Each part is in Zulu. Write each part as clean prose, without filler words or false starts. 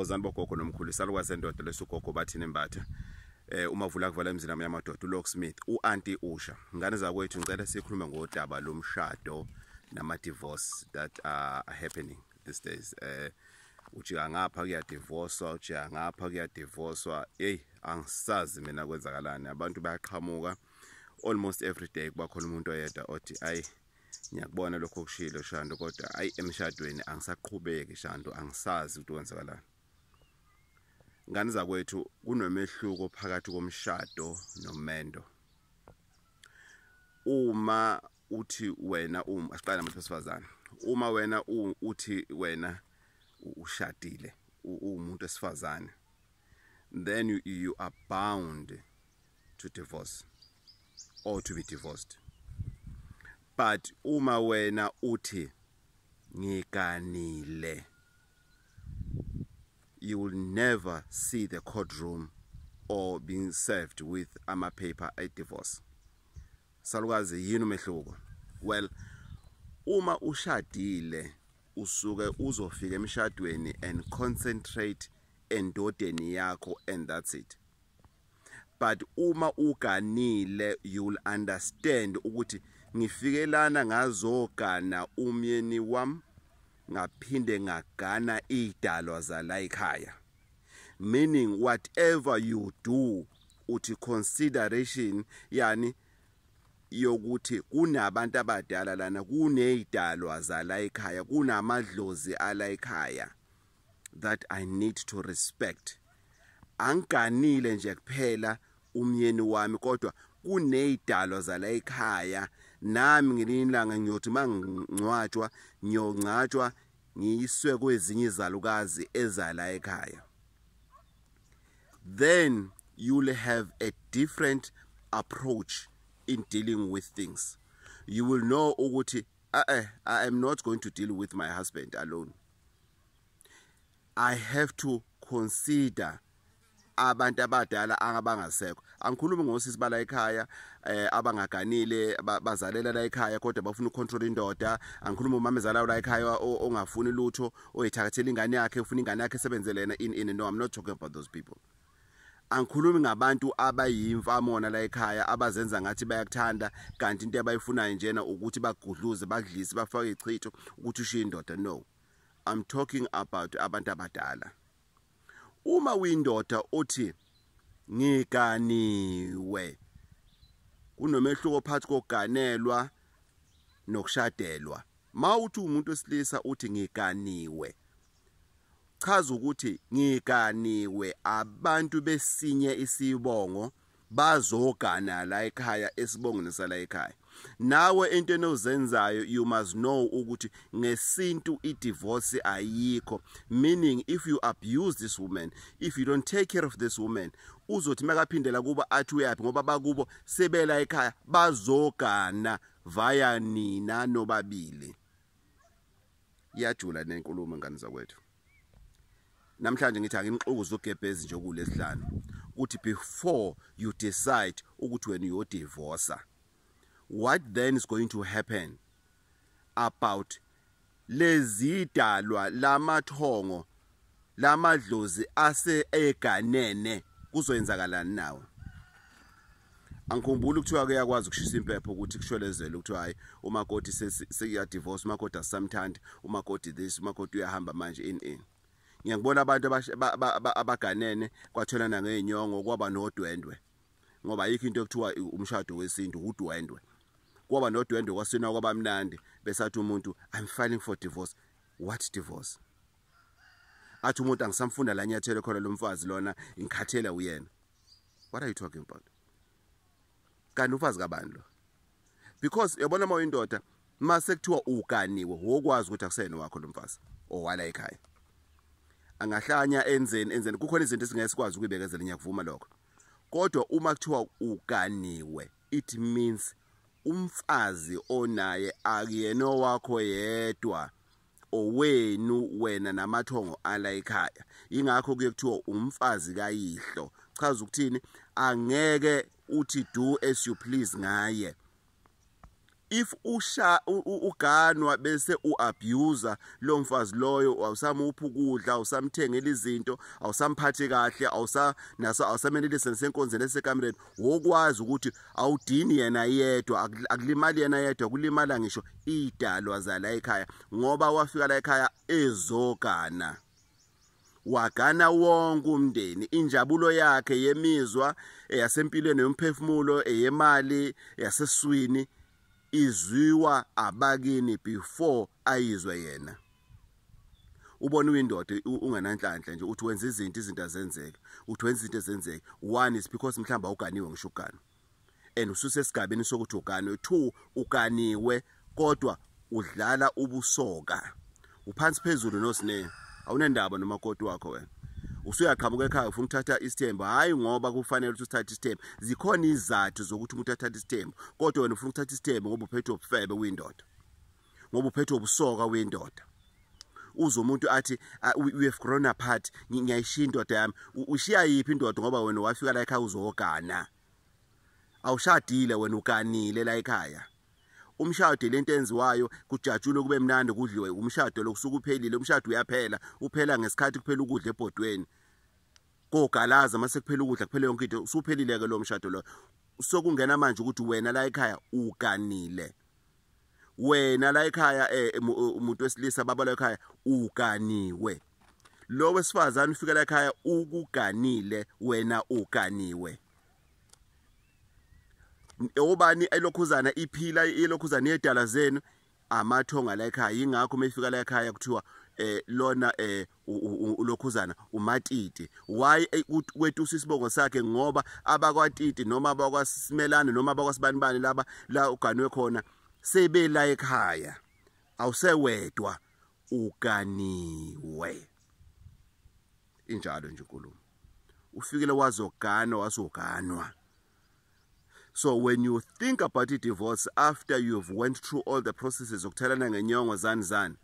Thokozani bogogo nomkhulu salukazi endoda lesugogo Bathini Mbatha. Uma vula kuvala emzini nami yamadoda uLocksmith uAnti Usha. Ngane zakwethu ngicela sikhulume ngodaba lomshado nama divorce that are happening these days. Ujika ngapha kuya divorcewa, ujika ngapha kuya divorcewa. Angisazi mina kwenzakalani. Abantu bayaqhamuka almost every day kuba khona umuntu oyedwa othi ngiyakubona lokho kushilo Shando kodwa emshadweni angisaqhubeki Shando angisazi ukuthi kwenzakalani. Ngane zakwethu kunomehluko phakathi komshado nomendo. Uma uthi wena asiqala nabantu besifazane. Uma wena uthi wena ushadile umuntu esifazane, then you are bound to divorce or to be divorced. But uma wena uthi ngiganile, you will never see the courtroom or being served with paper a divorce. Salukazi yini umehluko? Well, uma ushadile usuke uzofika emshadweni and concentrate endodeni yakho and that's it. But uma uganile, you will understand ukuthi ngifikelana ngazogana umyeni wami ngaphinde ngagana idalwa zala ekhaya. Meaning whatever you do uthi consideration yani yokuthi kunabantu abadala lana kunezidalwa zala ekhaya kunamadlozi ala ekhaya that I need to respect. Angiganile nje kuphela umyeni wami kodwa kunezidalwa zala ekhaya nami ngilinilanga ngiyothi mangcwatshwa nyongcatshwa ngiyiswe kwezinye izalukazi ezala ekhaya. Then you'll have a different approach in dealing with things. You will know ukuthi I am not going to deal with my husband alone. I have to consider abantu abadala abangasekho. Angikhulumi ngosisi bala ekhaya abangaganile bazalela la ekhaya kodwa bafuna ucontrol indoda. Angikhulumi umama ezala la ekhaya ongafuni lutho oyithakathela ingane yakhe ufuna ingane yakhe esebenzelena no, I'm not talking about those people. Angikhulumi ngabantu abayimfamona la ekhaya abazenza ngathi bayakuthanda kanti into abayifunayo njena ukuthi bagudluze badlise bafake ichitho ukuthi ushiye indoda. No, I'm talking about abantu abadala. Uma uyindoda othi ngiganiwe, kunomehluko phakathi kokuganelwa nokushadelwa. Mawuthi umuntu wesilisa uthi ngiganiwe, chaza ukuthi ngiganiwe abantu besinye isibongo bazogana la ekhaya esibongweni sala ekhaya. Nawe into enozenzayo you must know ukuthi ngesintu idivorce ayikho. Meaning if you abuse this woman, if you don't take care of this woman, uzothi makaphindela kuba athi uyapi ngoba bakubo sebela ekhaya bazogana via nina nobabili. Iyajula nenkulumo ngane zakwethu. Namhlanje ngithi akinixukuza ugebhezi nje kulesihlanu ukuthi before you decide ukuthi wena uyo divorce, what then is going to happen about lezidalwa lamathongo lamadlozi ase eganene kuzoyenzakalani nawe? Angikhumbula ukuthiwa kuyakwazi ukushisa impepho ukuthi kushwelezele ukuthi hayi umakoti seya divorce, umakoti asamthandi, umakoti this, umakoti uyahamba manje in. Ngiyabona abantu abaganene kwathelana ngezinyongo kwaba nodwendwe ngoba yikho into ekuthiwa umshado wesintu udwendwe. Kwaba nodwendwe kwasina kwabamnandi besathi umuntu I'm filing for divorce. What divorce? Athi umuntu angisamfunda la nyathelo khona lomfazi lona ngikhathela uyena. What are you talking about? Kanti ufazi kabani lo? Because yabona uma uyindoda mase kuthiwa uganiwe wokwazi ukuthi akusena wakho lomfazi owala ekhaya. Angahlanya enzeni kukhona izinto esingesikwazi ukuyibekezela ngiyakuvuma lokho. Kodwa uma kuthiwa uganiwe it means umfazi onaye akuyena wakho yedwa owenu wena namathongo ala ekhaya. Ingakho kuye kuthiwa umfazi kayihlo. Chaza ukuthini? Angeke uthi do as you please ngaye. if uganwa bese uabuser lo mfazi loyo, awusamupha ukudla, awusamthengela izinto, awusamphathi kahle, awusamenelise senkonzweni esekamereni, wokwazi ukuthi awudini yena yedwa, akulimali yena yedwa, kulimala ngisho idalwa zala ekhaya, ngoba wafika la ekhaya ezogana. Wagana wonke umndeni, injabulo yakhe yemizwa, yasempilweni yomphefumulo, yemali, yaseswini izwiwa abakini before ayizwe yena. Ubona uyindoda ungananhlanhla nje, uthi wenza izinto azenzeke, uthi wenza izinto ezenzeke. One is because mhlamba uganiwe ngisho ugana, and ususesigabeni sokuthi uganwe. Two, uganiwe kodwa udlala ubusoka, uphansi phezulu nosine, awunendaba nomakoti wakho wena. Usuyaqhamuka ekhaya ufuna ukuthatha isithembu, hayi ngoba kufanele ukuthi uthathe isithembu, zikhona izathu zokuthi umuntu athathe isithembu, kodwa wena ufuna ukuthatha isithembu ngoba uphethe ubufebe uyindoda, ngoba uphethe ubusoka uyindoda. Uze umuntu athi we have grown apart, ngiyayishiya indoda yami. Ushiya yiphi indoda ngoba wena wafika la ekhaya uzogana? Awushadile wena, uganile la ekhaya. Umshado lento enziwayo kujatshule kube mnandi kudliwe, umshado lokusuka uphelile. Umshado uyaphela, uphela ngesikhathi kuphela ukudla ebhodweni, kogalaza mase kuphela ukudla, kuphela yonke into, usuphelile ke lo mshado lo. Sokungena manje ukuthi wena la ekhaya uganile, wena la ekhaya umuntu wesilisa baba la ekhaya uganiwe. Lo wesifazane ufika la ekhaya ukuganile, wena uganiwe. Obani elokhuzana iphila, elokhuzana yedala zenu amathonga la ekhaya. Ingakho mefika la ekhaya kuthiwa lona ulokhuzana umatiti. Why wethu sisibongo sakhe? Ngoba abakwatiti noma abakwasimelane noma abakwasibanibani laba la uganwe khona sebe la ekhaya, awusewedwa, uganiwe. Injalo nje uNkulunkulu, ufikile wazogana, wazoganwa. So when you think about a divorce after you've went through all the processes okuthelana ngenyongo zani,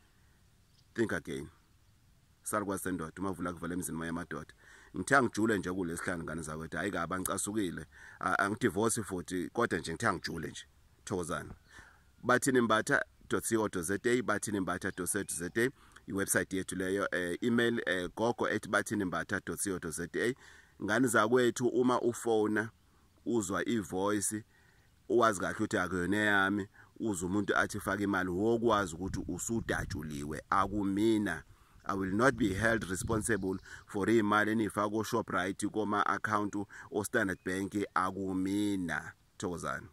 think again. Salukwazi sendoda, umavula kuvela emzini mayamadoda. Ngithe angijule nje kulesihlanu ngane zakwethu, hayi kabi angicasukile, angidivorce futhi, kodwa nje ngithe angijule nje. Thokozani. Bathini Mbatha.co.za, Bathini Mbatha.co.za, iwebsite yethu leyo. Email gogo@bathinimbatha.co.za. Ngane zakwethu uma ufona uzwa ivoice, uwazi kahle ukuthi akuyona yami, uzwa umuntu athi faka imali, wokwazi ukuthi usudatshuliwe, akumina. I will not be held responsible for imali enifaka ko Shoprite koma account o Standard Bank, akumina. Thokozani.